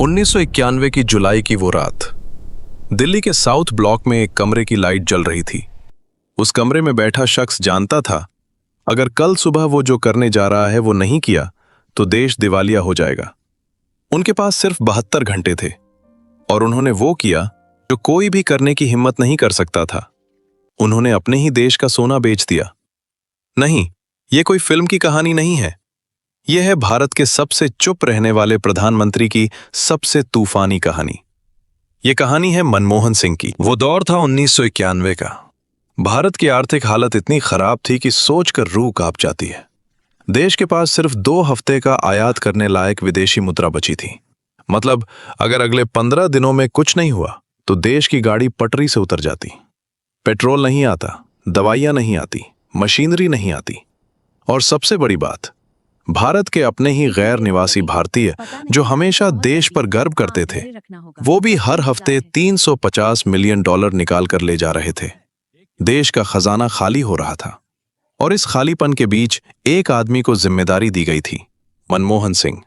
1991 की जुलाई की वो रात दिल्ली के साउथ ब्लॉक में एक कमरे की लाइट जल रही थी। उस कमरे में बैठा शख्स जानता था, अगर कल सुबह वो जो करने जा रहा है वो नहीं किया तो देश दिवालिया हो जाएगा। उनके पास सिर्फ 72 घंटे थे और उन्होंने वो किया जो कोई भी करने की हिम्मत नहीं कर सकता था। उन्होंने अपने ही देश का सोना बेच दिया। नहीं, ये कोई फिल्म की कहानी नहीं है। यह है भारत के सबसे चुप रहने वाले प्रधानमंत्री की सबसे तूफानी कहानी। यह कहानी है मनमोहन सिंह की। वो दौर था 1991 का। भारत की आर्थिक हालत इतनी खराब थी कि सोचकर रूह कांप जाती है। देश के पास सिर्फ 2 हफ्ते का आयात करने लायक विदेशी मुद्रा बची थी। मतलब अगर अगले 15 दिनों में कुछ नहीं हुआ तो देश की गाड़ी पटरी से उतर जाती। पेट्रोल नहीं आता, दवाइयां नहीं आती, मशीनरी नहीं आती, और सबसे बड़ी बात, भारत के अपने ही गैर निवासी भारतीय जो हमेशा देश पर गर्व करते थे, वो भी हर हफ्ते $350 मिलियन निकाल कर ले जा रहे थे। देश का खजाना खाली हो रहा था और इस खालीपन के बीच एक आदमी को जिम्मेदारी दी गई थी, मनमोहन सिंह।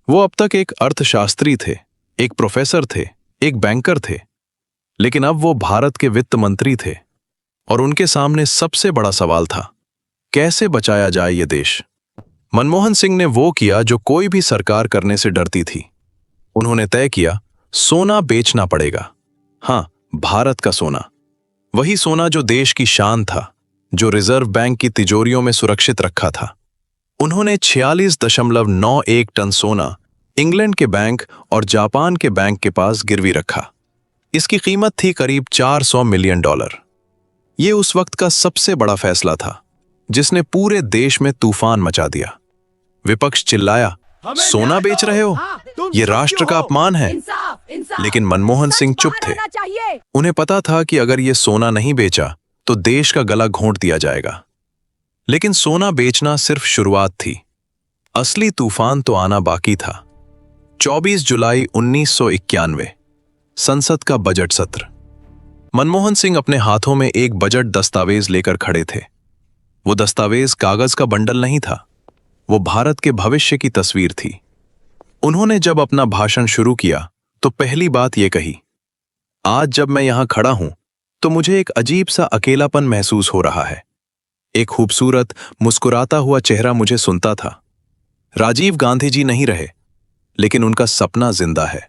वो अब तक एक अर्थशास्त्री थे, एक प्रोफेसर थे, एक बैंकर थे, लेकिन अब वो भारत के वित्त मंत्री थे और उनके सामने सबसे बड़ा सवाल था, कैसे बचाया जाए ये देश। मनमोहन सिंह ने वो किया जो कोई भी सरकार करने से डरती थी। उन्होंने तय किया, सोना बेचना पड़ेगा। हाँ, भारत का सोना, वही सोना जो देश की शान था, जो रिजर्व बैंक की तिजोरियों में सुरक्षित रखा था। उन्होंने 46.91 टन सोना इंग्लैंड के बैंक और जापान के बैंक के पास गिरवी रखा। इसकी कीमत थी करीब $400 मिलियन। ये उस वक्त का सबसे बड़ा फैसला था जिसने पूरे देश में तूफान मचा दिया। विपक्ष चिल्लाया, सोना बेच रहे हो, ये राष्ट्र का अपमान है। लेकिन मनमोहन सिंह चुप थे। उन्हें पता था कि अगर ये सोना नहीं बेचा तो देश का गला घोंट दिया जाएगा। लेकिन सोना बेचना सिर्फ शुरुआत थी, असली तूफान तो आना बाकी था। 24 जुलाई 1991, संसद का बजट सत्र। मनमोहन सिंह अपने हाथों में एक बजट दस्तावेज लेकर खड़े थे। वो दस्तावेज कागज का बंडल नहीं था, वो भारत के भविष्य की तस्वीर थी। उन्होंने जब अपना भाषण शुरू किया तो पहली बात ये कही, आज जब मैं यहां खड़ा हूं तो मुझे एक अजीब सा अकेलापन महसूस हो रहा है। एक खूबसूरत मुस्कुराता हुआ चेहरा मुझे सुनता था। राजीव गांधी जी नहीं रहे, लेकिन उनका सपना जिंदा है।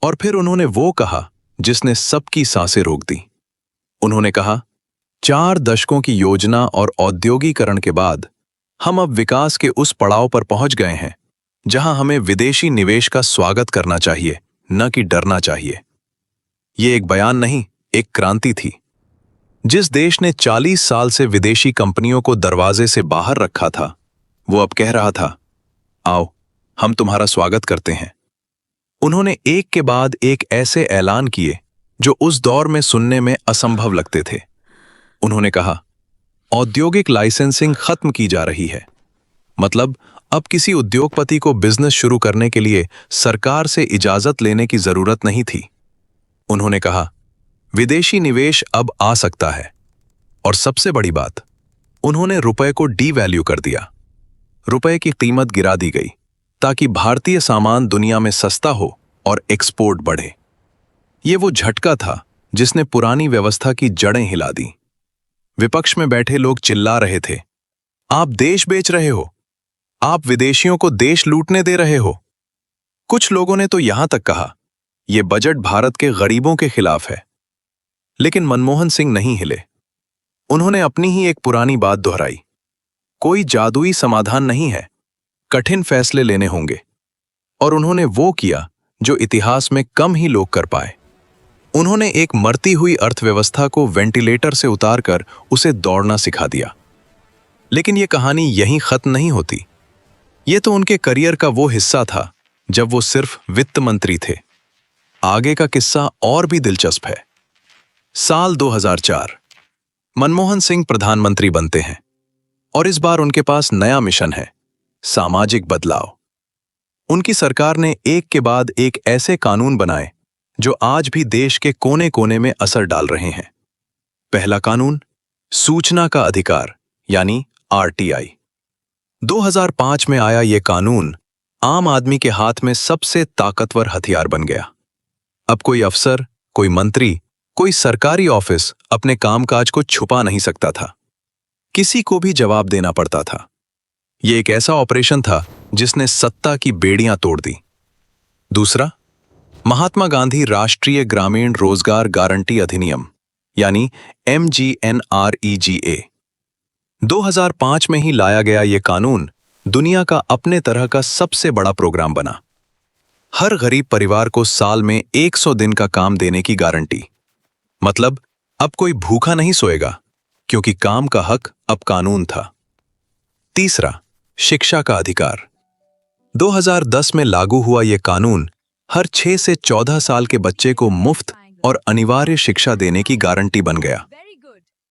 और फिर उन्होंने वो कहा जिसने सबकी सांसें रोक दी। उन्होंने कहा, 4 दशकों की योजना और औद्योगिकरण के बाद हम अब विकास के उस पड़ाव पर पहुंच गए हैं जहां हमें विदेशी निवेश का स्वागत करना चाहिए, न कि डरना चाहिए। ये एक बयान नहीं, एक क्रांति थी। जिस देश ने 40 साल से विदेशी कंपनियों को दरवाजे से बाहर रखा था, वो अब कह रहा था, आओ, हम तुम्हारा स्वागत करते हैं। उन्होंने एक के बाद एक ऐसे ऐलान किए जो उस दौर में सुनने में असंभव लगते थे। उन्होंने कहा, औद्योगिक लाइसेंसिंग खत्म की जा रही है। मतलब अब किसी उद्योगपति को बिजनेस शुरू करने के लिए सरकार से इजाजत लेने की जरूरत नहीं थी। उन्होंने कहा, विदेशी निवेश अब आ सकता है। और सबसे बड़ी बात, उन्होंने रुपए को डीवैल्यू कर दिया। रुपए की कीमत गिरा दी गई ताकि भारतीय सामान दुनिया में सस्ता हो और एक्सपोर्ट बढ़े। ये वो झटका था जिसने पुरानी व्यवस्था की जड़ें हिला दी। विपक्ष में बैठे लोग चिल्ला रहे थे, आप देश बेच रहे हो, आप विदेशियों को देश लूटने दे रहे हो। कुछ लोगों ने तो यहां तक कहा, यह बजट भारत के गरीबों के खिलाफ है। लेकिन मनमोहन सिंह नहीं हिले। उन्होंने अपनी ही एक पुरानी बात दोहराई, कोई जादुई समाधान नहीं है, कठिन फैसले लेने होंगे। और उन्होंने वो किया जो इतिहास में कम ही लोग कर पाए। उन्होंने एक मरती हुई अर्थव्यवस्था को वेंटिलेटर से उतारकर उसे दौड़ना सिखा दिया। लेकिन यह कहानी यहीं खत्म नहीं होती। ये तो उनके करियर का वो हिस्सा था जब वो सिर्फ वित्त मंत्री थे। आगे का किस्सा और भी दिलचस्प है। साल 2004, मनमोहन सिंह प्रधानमंत्री बनते हैं और इस बार उनके पास नया मिशन है, सामाजिक बदलाव। उनकी सरकार ने एक के बाद एक ऐसे कानून बनाए जो आज भी देश के कोने कोने में असर डाल रहे हैं। पहला कानून, सूचना का अधिकार यानी RTI। 2005 में आया ये कानून आम आदमी के हाथ में सबसे ताकतवर हथियार बन गया। अब कोई अफसर, कोई मंत्री, कोई सरकारी ऑफिस अपने कामकाज को छुपा नहीं सकता था। किसी को भी जवाब देना पड़ता था। यह एक ऐसा ऑपरेशन था जिसने सत्ता की बेड़ियां तोड़ दी। दूसरा, महात्मा गांधी राष्ट्रीय ग्रामीण रोजगार गारंटी अधिनियम यानी MGNREGA 2005 में ही लाया गया यह कानून दुनिया का अपने तरह का सबसे बड़ा प्रोग्राम बना। हर गरीब परिवार को साल में 100 दिन का काम देने की गारंटी। मतलब अब कोई भूखा नहीं सोएगा, क्योंकि काम का हक अब कानून था। तीसरा, शिक्षा का अधिकार। 2010 में लागू हुआ यह कानून हर 6 से 14 साल के बच्चे को मुफ्त और अनिवार्य शिक्षा देने की गारंटी बन गया।